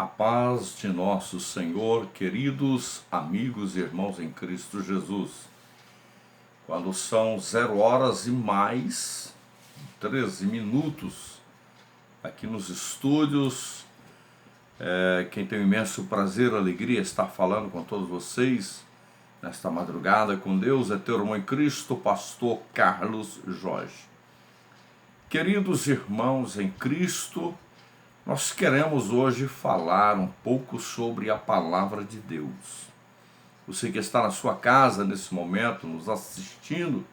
A paz de nosso Senhor, queridos amigos e irmãos em Cristo Jesus. Quando são 0 horas e mais 13 minutos, aqui nos estúdios, quem tem o imenso prazer e alegria estar falando com todos vocês nesta madrugada com Deus é teu irmão em Cristo, pastor Carlos Jorge. Queridos irmãos em Cristo, nós queremos hoje falar um pouco sobre a palavra de Deus. Você que está na sua casa nesse momento, nos assistindo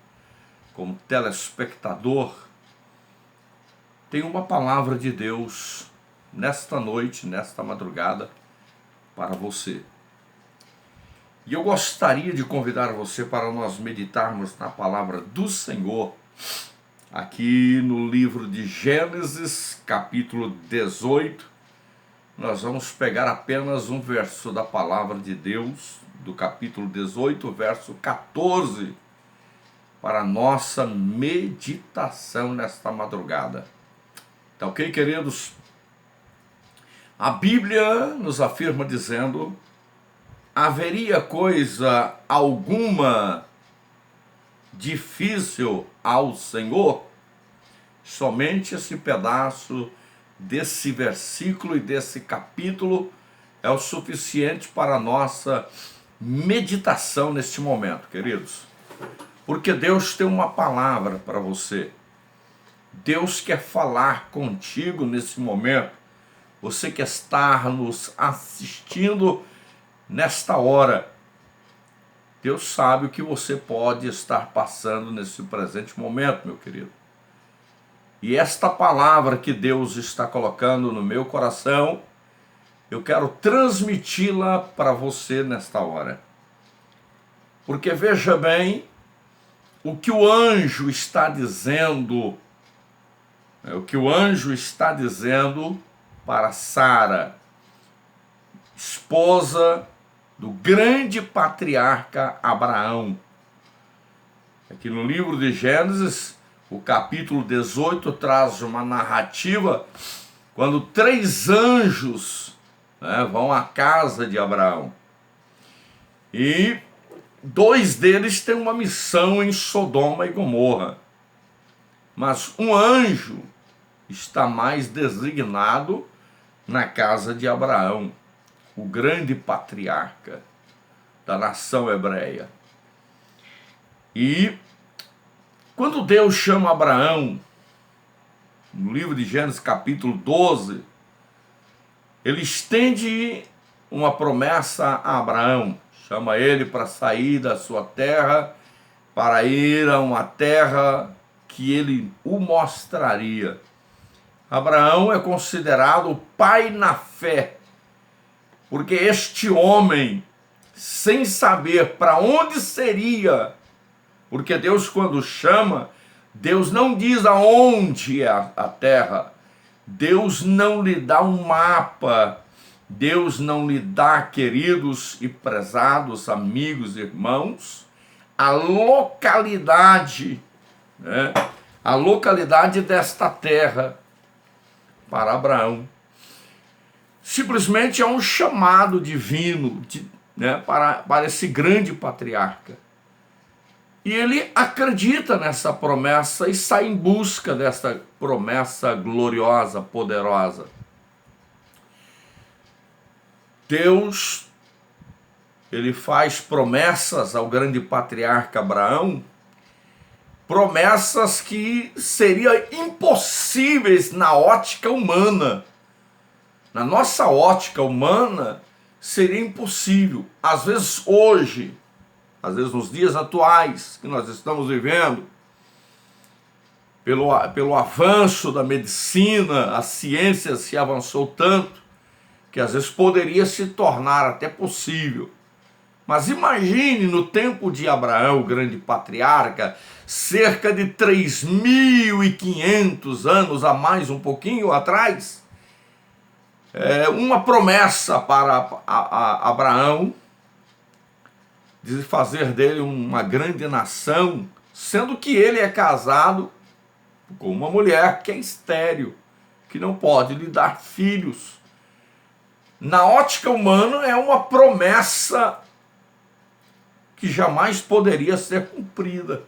como telespectador, tem uma palavra de Deus nesta noite, nesta madrugada, para você. E eu gostaria de convidar você para nós meditarmos na palavra do Senhor, aqui no livro de Gênesis, capítulo 18, nós vamos pegar apenas um verso da palavra de Deus, do capítulo 18, verso 14, para a nossa meditação nesta madrugada. Tá ok, queridos? A Bíblia nos afirma dizendo: haveria coisa alguma difícil ao Senhor? Somente esse pedaço desse versículo e desse capítulo é o suficiente para a nossa meditação neste momento, queridos. Porque Deus tem uma palavra para você. Deus quer falar contigo nesse momento. Você que está nos assistindo nesta hora, Deus sabe o que você pode estar passando nesse presente momento, meu querido. E esta palavra que Deus está colocando no meu coração, eu quero transmiti-la para você nesta hora. Porque veja bem o que o anjo está dizendo, para Sara, esposa do grande patriarca Abraão. Aqui no livro de Gênesis, o capítulo 18 traz uma narrativa quando 3 anjos vão à casa de Abraão. E 2 deles têm uma missão em Sodoma e Gomorra. Mas um anjo está mais designado na casa de Abraão, o grande patriarca da nação hebreia. E quando Deus chama Abraão, no livro de Gênesis capítulo 12, ele estende uma promessa a Abraão, chama ele para sair da sua terra, para ir a uma terra que ele o mostraria. Abraão é considerado o pai na fé, porque este homem, sem saber para onde seria, porque Deus, quando chama, Deus não diz aonde é a terra, Deus não lhe dá um mapa, Deus não lhe dá, queridos e prezados amigos e irmãos, a localidade, a localidade desta terra para Abraão. Simplesmente é um chamado divino para esse grande patriarca. E ele acredita nessa promessa e sai em busca dessa promessa gloriosa, poderosa. Deus, ele faz promessas ao grande patriarca Abraão, promessas que seriam impossíveis na ótica humana. Na nossa ótica humana, seria impossível. Às vezes hoje, às vezes nos dias atuais que nós estamos vivendo, pelo avanço da medicina, a ciência se avançou tanto, que às vezes poderia se tornar até possível. Mas imagine no tempo de Abraão, o grande patriarca, cerca de 3.500 anos a mais, um pouquinho atrás, uma promessa para Abraão, de fazer dele uma grande nação, sendo que ele é casado com uma mulher que é estéril, que não pode lhe dar filhos. na ótica humana, é uma promessa que jamais poderia ser cumprida.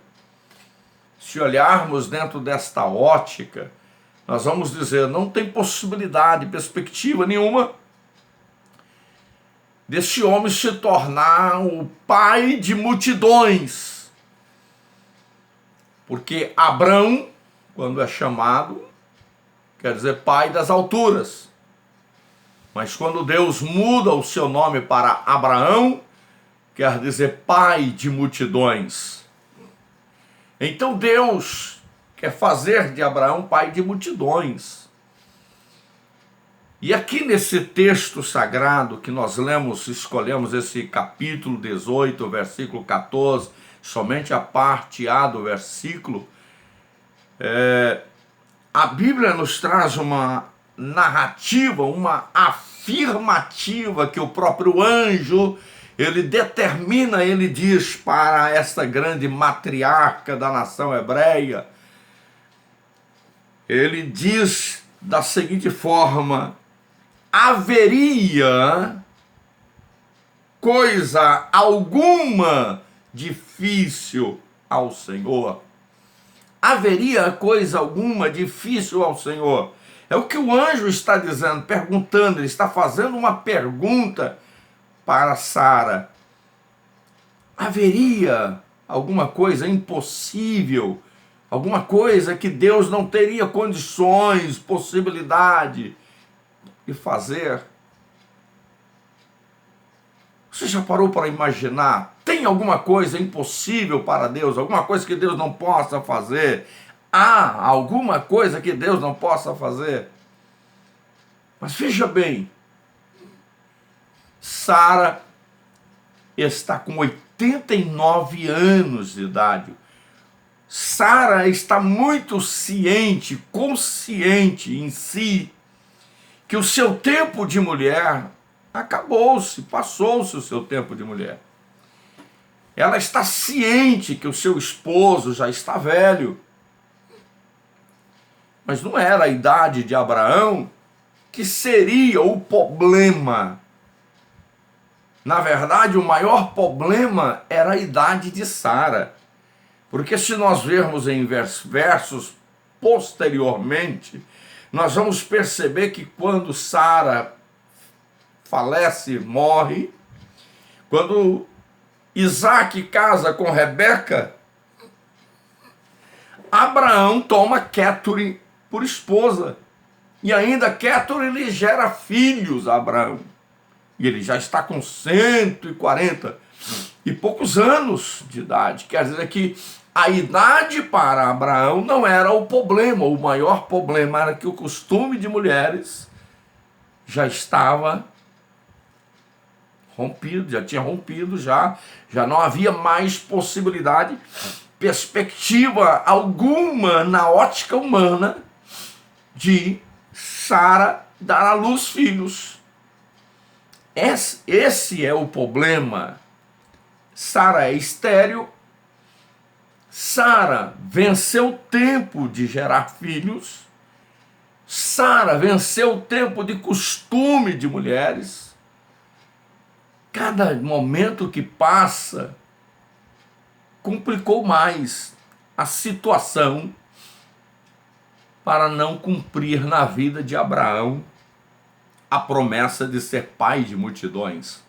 Se olharmos dentro desta ótica, nós vamos dizer, não tem possibilidade, perspectiva nenhuma desse homem se tornar o pai de multidões. Porque Abrão, quando é chamado, quer dizer pai das alturas. Mas quando Deus muda o seu nome para Abraão, quer dizer pai de multidões. Então Deus quer fazer de Abraão pai de multidões. E aqui nesse texto sagrado que nós lemos, escolhemos esse capítulo 18, versículo 14, somente a parte A do versículo, a Bíblia nos traz uma narrativa, uma afirmativa que o próprio anjo, ele determina, ele diz para esta grande matriarca da nação hebreia, ele diz da seguinte forma: haveria coisa alguma difícil ao Senhor? Haveria coisa alguma difícil ao Senhor? É o que o anjo está dizendo, perguntando, ele está fazendo uma pergunta para Sara. Haveria alguma coisa impossível, alguma coisa que Deus não teria condições, possibilidade de fazer? Você já parou para imaginar? Tem alguma coisa impossível para Deus? Alguma coisa que Deus não possa fazer? Há alguma coisa que Deus não possa fazer? Mas veja bem, Sara está com 89 anos de idade. Sara está muito ciente, consciente em si, que o seu tempo de mulher acabou-se, passou-se o seu tempo de mulher. Ela está ciente que o seu esposo já está velho. Mas não era a idade de Abraão que seria o problema. Na verdade, o maior problema era a idade de Sara. Porque se nós vermos em versos posteriormente, nós vamos perceber que quando Sara falece, morre, quando Isaac casa com Rebeca, Abraão toma Quéture por esposa. E ainda Quéture lhe gera filhos a Abraão. E ele já está com 140 e poucos anos de idade. Quer dizer que a idade para Abraão não era o problema. O maior problema era que o costume de mulheres já estava rompido, já tinha rompido, já não havia mais possibilidade, perspectiva alguma na ótica humana de Sara dar à luz filhos. Esse é o problema. Sara é estéril. Sara venceu o tempo de gerar filhos. Sara venceu o tempo de costume de mulheres. Cada momento que passa complicou mais a situação para não cumprir na vida de Abraão a promessa de ser pai de multidões,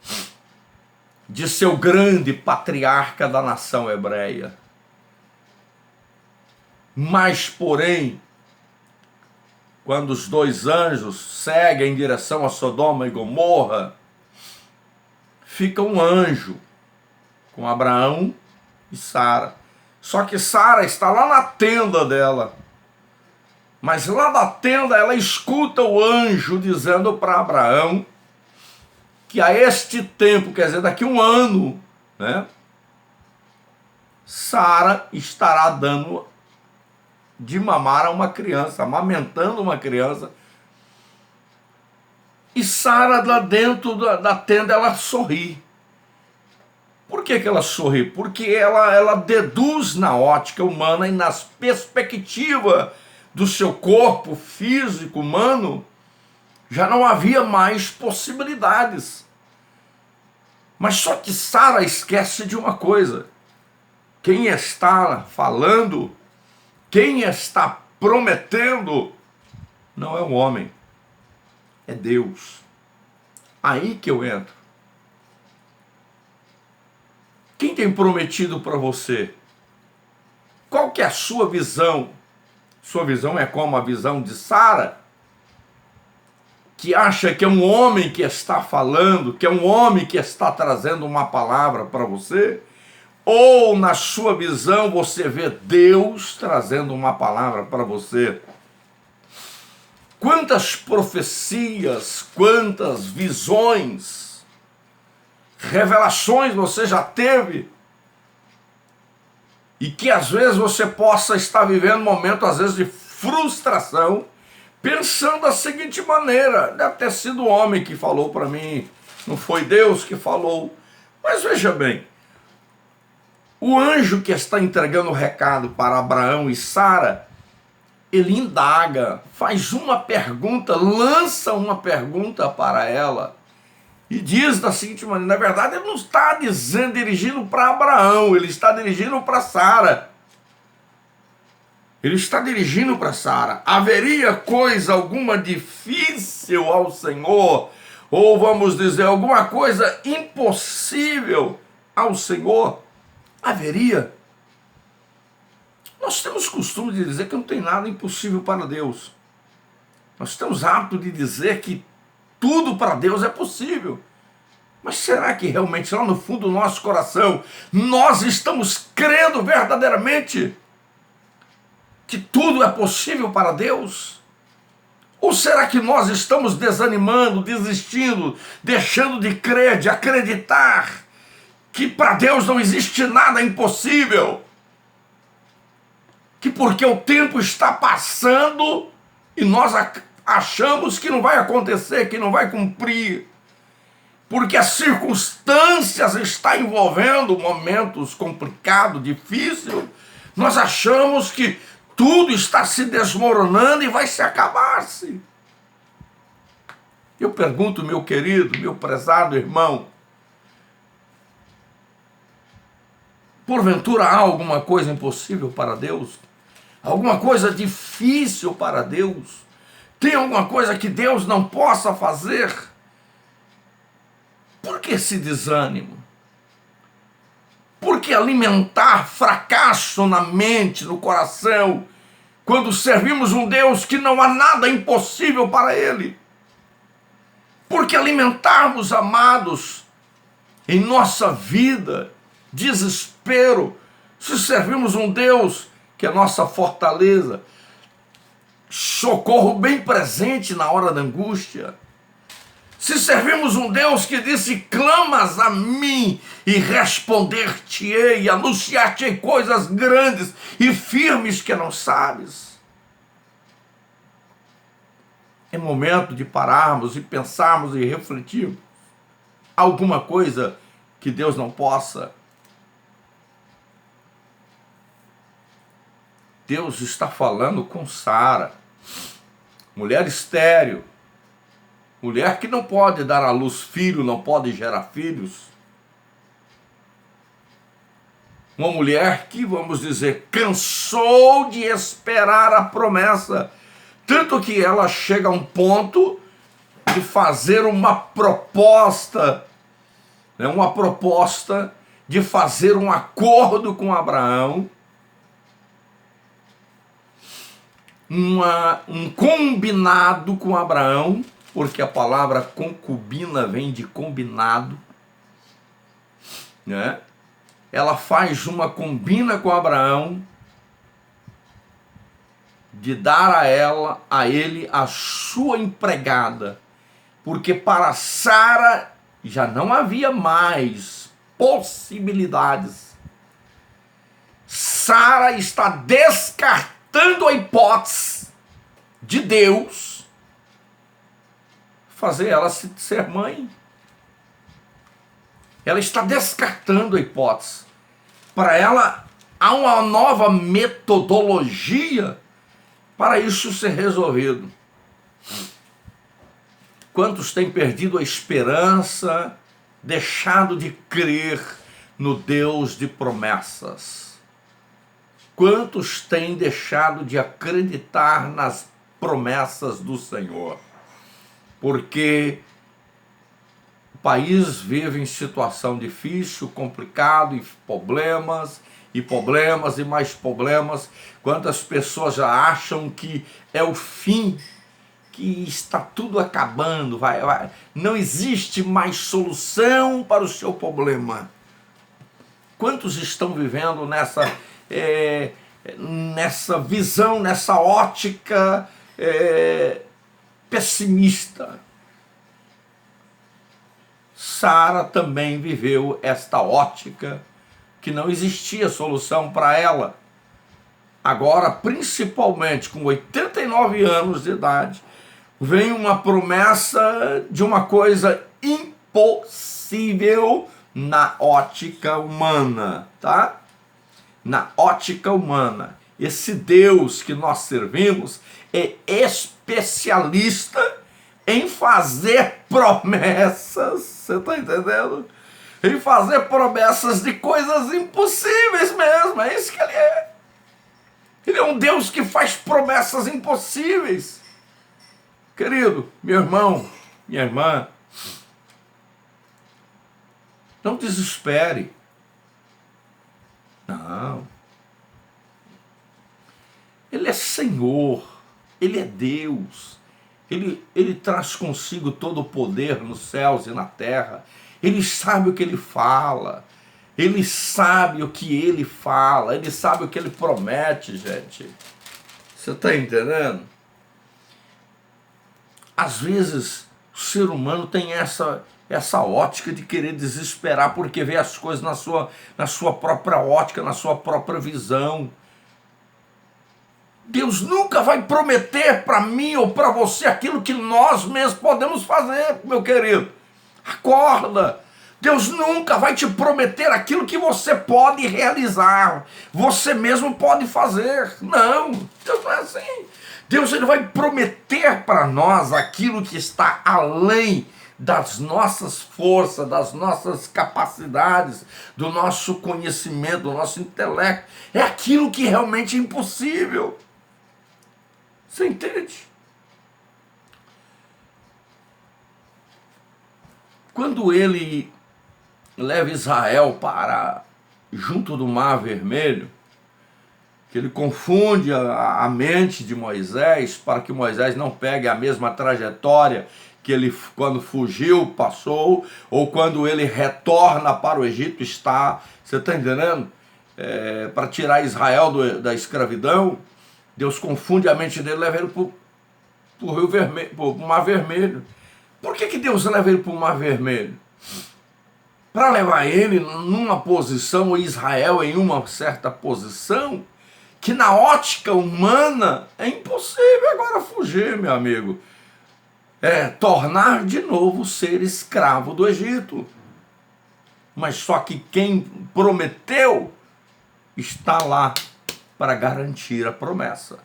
de ser o grande patriarca da nação hebreia. Mas, porém, quando os dois anjos seguem em direção a Sodoma e Gomorra, fica um anjo com Abraão e Sara. Só que Sara está lá na tenda dela. Mas lá da tenda ela escuta o anjo dizendo para Abraão que a este tempo, quer dizer, daqui a um ano, né, Sara estará dando de mamar a uma criança, amamentando uma criança. E Sara, lá dentro da tenda, ela sorri. Por que ela sorri? Porque ela deduz na ótica humana e nas perspectivas do seu corpo físico humano, Já não havia mais possibilidades. Mas só que Sara esquece de uma coisa. Quem está falando, quem está prometendo, não é o homem, é Deus. Aí que eu entro. Quem tem prometido para você? Qual que é a sua visão? Sua visão é como a visão de Sara, que acha que é um homem que está falando, que é um homem que está trazendo uma palavra para você? Ou na sua visão você vê Deus trazendo uma palavra para você? Quantas profecias, quantas visões, revelações você já teve? E que às vezes você possa estar vivendo um momento, às vezes, de frustração, pensando da seguinte maneira: deve ter sido o homem que falou para mim, não foi Deus que falou. Mas veja bem, o anjo que está entregando o recado para Abraão e Sara, ele indaga, faz uma pergunta, lança uma pergunta para ela, e diz da seguinte maneira: na verdade ele não está dirigindo para Abraão, ele está dirigindo para Sara. Ele está dirigindo para Sara. Haveria coisa alguma difícil ao Senhor? Ou vamos dizer, alguma coisa impossível ao Senhor? Haveria. Nós temos costume de dizer que não tem nada impossível para Deus. Nós temos hábito de dizer que tudo para Deus é possível. Mas será que realmente lá no fundo do nosso coração nós estamos crendo verdadeiramente que tudo é possível para Deus? Ou será que nós estamos desanimando, desistindo, deixando de crer, de acreditar que para Deus não existe nada impossível? Que porque o tempo está passando e nós achamos que não vai acontecer, que não vai cumprir, porque as circunstâncias estão envolvendo momentos complicados, difíceis, nós achamos que tudo está se desmoronando e vai se acabar-se. Eu pergunto, meu querido, meu prezado irmão, porventura há alguma coisa impossível para Deus? Alguma coisa difícil para Deus? Tem alguma coisa que Deus não possa fazer? Por que esse desânimo? Por que alimentar fracasso na mente, no coração, quando servimos um Deus que não há nada impossível para Ele? Por que alimentarmos, amados, em nossa vida, desespero, se servimos um Deus que é nossa fortaleza, socorro bem presente na hora da angústia? Se servimos um Deus que disse: clamas a mim e responder-te-ei, e anunciar-te-ei coisas grandes e firmes que não sabes. É momento de pararmos e pensarmos e refletirmos. Alguma coisa que Deus não possa? Deus está falando com Sara, mulher estéril, mulher que não pode dar à luz filho, não pode gerar filhos. Uma mulher que, vamos dizer, cansou de esperar a promessa. Tanto que ela chega a um ponto de fazer uma proposta de fazer um acordo com Abraão, um combinado com Abraão, porque a palavra concubina vem de combinado, né? Ela faz uma combina com Abraão de dar a ele a sua empregada, porque para Sara já não havia mais possibilidades. Sara está descartando a hipótese de Deus fazer ela ser mãe. Ela está descartando a hipótese. Para ela, há uma nova metodologia para isso ser resolvido. Quantos têm perdido a esperança, deixado de crer no Deus de promessas? Quantos têm deixado de acreditar nas promessas do Senhor? Porque o país vive em situação difícil, complicado, e problemas e mais problemas. Quantas pessoas já acham que é o fim, que está tudo acabando, não existe mais solução para o seu problema. Quantos estão vivendo nessa visão, nessa ótica pessimista? Sara também viveu esta ótica, que não existia solução para ela. Agora, principalmente com 89 anos de idade, vem uma promessa de uma coisa impossível na ótica humana, tá? Na ótica humana. Esse Deus que nós servimos é especialista em fazer promessas, você está entendendo? Em fazer promessas de coisas impossíveis mesmo, é isso que ele é. Ele é um Deus que faz promessas impossíveis. Querido, meu irmão, minha irmã, não desespere. Não. Ele é Senhor, Ele é Deus. Ele traz consigo todo o poder nos céus e na terra. Ele sabe o que Ele fala. Ele sabe o que Ele fala. Ele sabe o que Ele promete, gente. Você está entendendo? Às vezes, o ser humano tem essa ótica de querer desesperar porque vê as coisas na sua própria ótica, na sua própria visão. Deus nunca vai prometer para mim ou para você aquilo que nós mesmos podemos fazer, meu querido. Acorda! Deus nunca vai te prometer aquilo que você pode realizar, você mesmo pode fazer. Não, Deus não é assim. Deus ele vai prometer para nós aquilo que está além das nossas forças, das nossas capacidades, do nosso conhecimento, do nosso intelecto. É aquilo que realmente é impossível. Você entende? Quando ele leva Israel para junto do Mar Vermelho, que ele confunde a mente de Moisés para que Moisés não pegue a mesma trajetória que ele, quando fugiu, passou, ou quando ele retorna para o Egito, está, você está entendendo? Para tirar Israel da escravidão, Deus confunde a mente dele e leva ele para o Rio Vermelho, para o Mar Vermelho. Por que Deus leva ele para o Mar Vermelho? Para levar ele numa posição, Israel em uma certa posição, que na ótica humana é impossível agora fugir, meu amigo. Tornar de novo ser escravo do Egito. Mas só que quem prometeu está lá para garantir a promessa.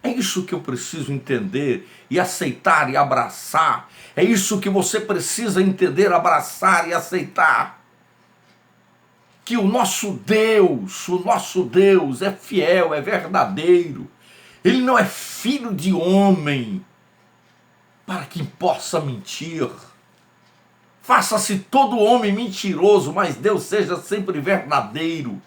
É isso que eu preciso entender e aceitar e abraçar. É isso que você precisa entender, abraçar e aceitar. Que o nosso Deus é fiel, é verdadeiro. Ele não é filho de homem para que possa mentir. Faça-se todo homem mentiroso, mas Deus seja sempre verdadeiro.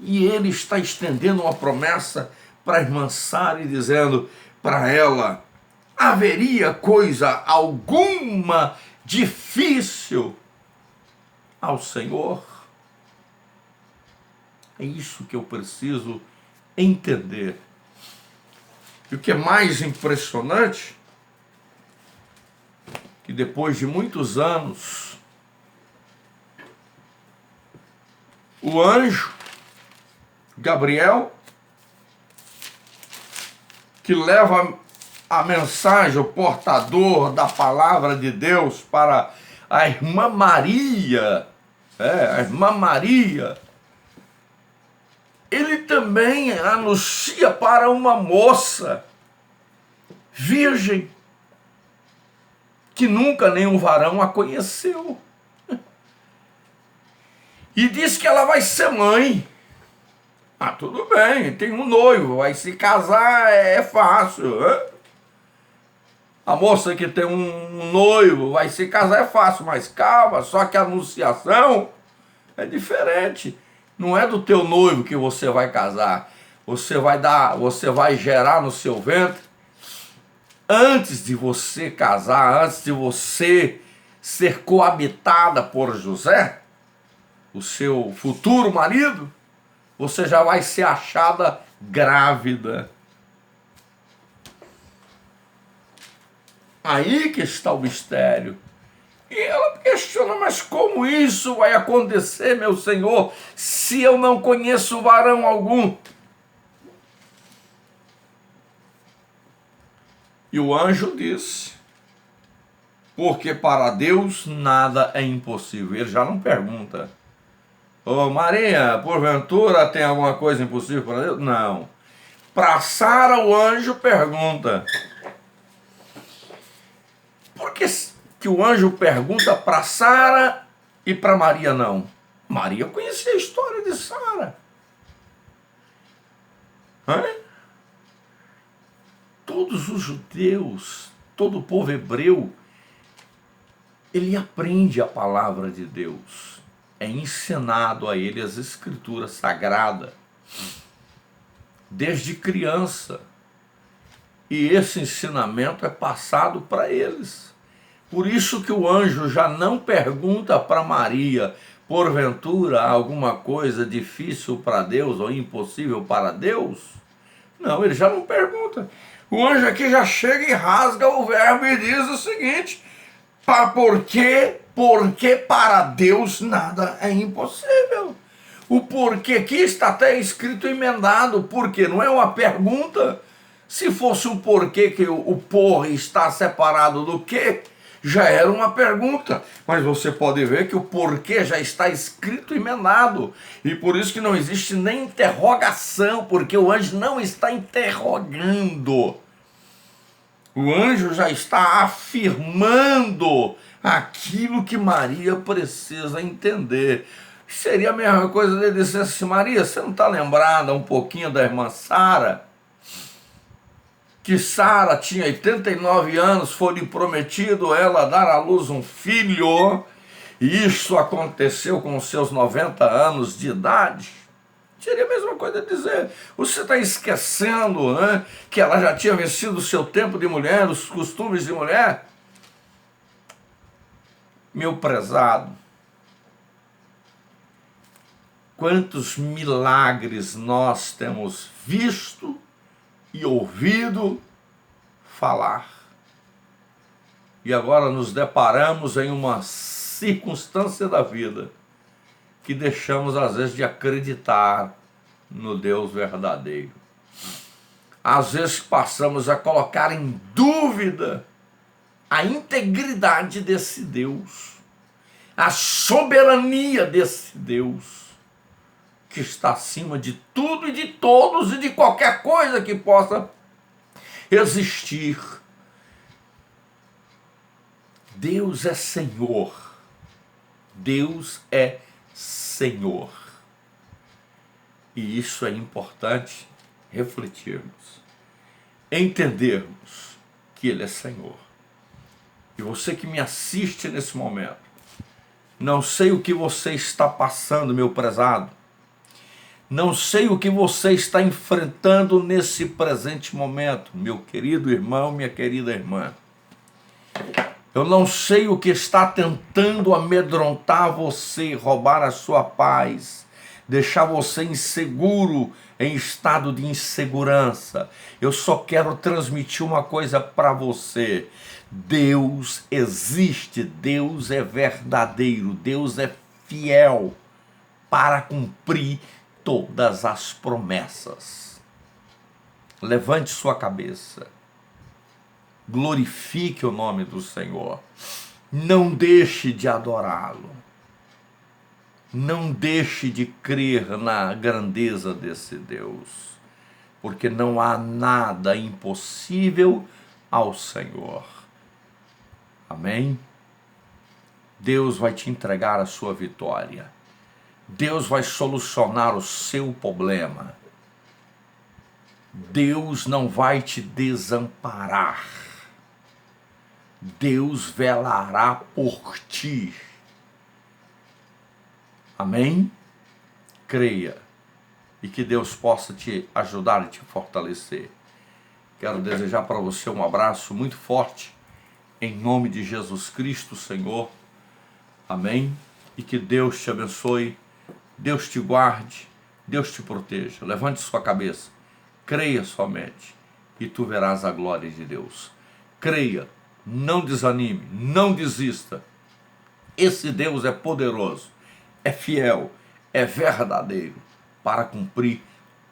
E ele está estendendo uma promessa para a irmã Sara e dizendo para ela: haveria coisa alguma difícil ao Senhor? É isso que eu preciso entender. E o que é mais impressionante, que depois de muitos anos, o anjo Gabriel, que leva a mensagem, o portador da palavra de Deus para a irmã Maria, ele também anuncia para uma moça, virgem, que nunca nenhum varão a conheceu. E diz que ela vai ser mãe. Ah, tudo bem, tem um noivo, vai se casar, é fácil. Hein? A moça que tem um noivo vai se casar é fácil, mas calma, só que a anunciação é diferente. Não é do teu noivo que você vai casar. Você vai gerar no seu ventre. Antes de você casar, antes de você ser coabitada por José, o seu futuro marido, você já vai ser achada grávida. Aí que está o mistério. E ela questiona, mas como isso vai acontecer, meu Senhor, se eu não conheço varão algum? E o anjo disse, porque para Deus nada é impossível. Ele já não pergunta, ô Maria, porventura tem alguma coisa impossível para Deus? Não. Para Sara o anjo pergunta. Por que o anjo pergunta para Sara e para Maria não? Maria conhecia a história de Sara. Todos os judeus, todo o povo hebreu, ele aprende a palavra de Deus. É ensinado a ele as escrituras sagradas desde criança. E esse ensinamento é passado para eles. Por isso que o anjo já não pergunta para Maria, porventura alguma coisa difícil para Deus ou impossível para Deus? Não, ele já não pergunta. O anjo aqui já chega e rasga o verbo e diz o seguinte, porque para Deus nada é impossível. O porquê aqui está até escrito emendado, porque não é uma pergunta. Se fosse um porquê que o por está separado do que, já era uma pergunta. Mas você pode ver que o porquê já está escrito emendado. E por isso que não existe nem interrogação, porque o anjo não está interrogando. O anjo já está afirmando aquilo que Maria precisa entender. Seria a mesma coisa de ele dizer assim, Maria, você não está lembrada um pouquinho da irmã Sara? Que Sara tinha 89 anos, foi-lhe prometido ela dar à luz um filho, e isso aconteceu com seus 90 anos de idade. Seria a mesma coisa dizer, você está esquecendo, né, que ela já tinha vencido o seu tempo de mulher, os costumes de mulher? Meu prezado, quantos milagres nós temos visto e ouvido falar. E agora nos deparamos em uma circunstância da vida que deixamos às vezes de acreditar no Deus verdadeiro. Às vezes passamos a colocar em dúvida a integridade desse Deus, a soberania desse Deus, que está acima de tudo e de todos e de qualquer coisa que possa existir. Deus é Senhor. Deus é Senhor. E isso é importante refletirmos, entendermos que Ele é Senhor. E você que me assiste nesse momento, não sei o que você está passando, meu prezado, não sei o que você está enfrentando nesse presente momento, meu querido irmão, minha querida irmã. Eu não sei o que está tentando amedrontar você, roubar a sua paz, deixar você inseguro, em estado de insegurança. Eu só quero transmitir uma coisa para você. Deus existe, Deus é verdadeiro, Deus é fiel para cumprir todas as promessas. Levante sua cabeça, glorifique o nome do Senhor, não deixe de adorá-lo, não deixe de crer na grandeza desse Deus, porque não há nada impossível ao Senhor. Amém? Deus vai te entregar a sua vitória. Deus vai solucionar o seu problema. Deus não vai te desamparar. Deus velará por ti. Amém? Creia. E que Deus possa te ajudar e te fortalecer. Quero desejar para você um abraço muito forte, em nome de Jesus Cristo, Senhor. Amém? E que Deus te abençoe, Deus te guarde, Deus te proteja. Levante sua cabeça, creia somente, e tu verás a glória de Deus. Creia, não desanime, não desista. Esse Deus é poderoso, é fiel, é verdadeiro para cumprir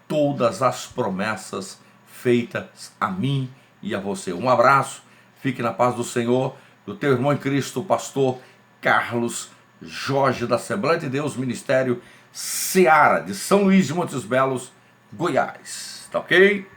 todas as promessas feitas a mim e a você. Um abraço, fique na paz do Senhor, do teu irmão em Cristo, o pastor Carlos Jorge, da Assembleia de Deus, Ministério Seara, de São Luís de Montes Belos, Goiás. Tá ok?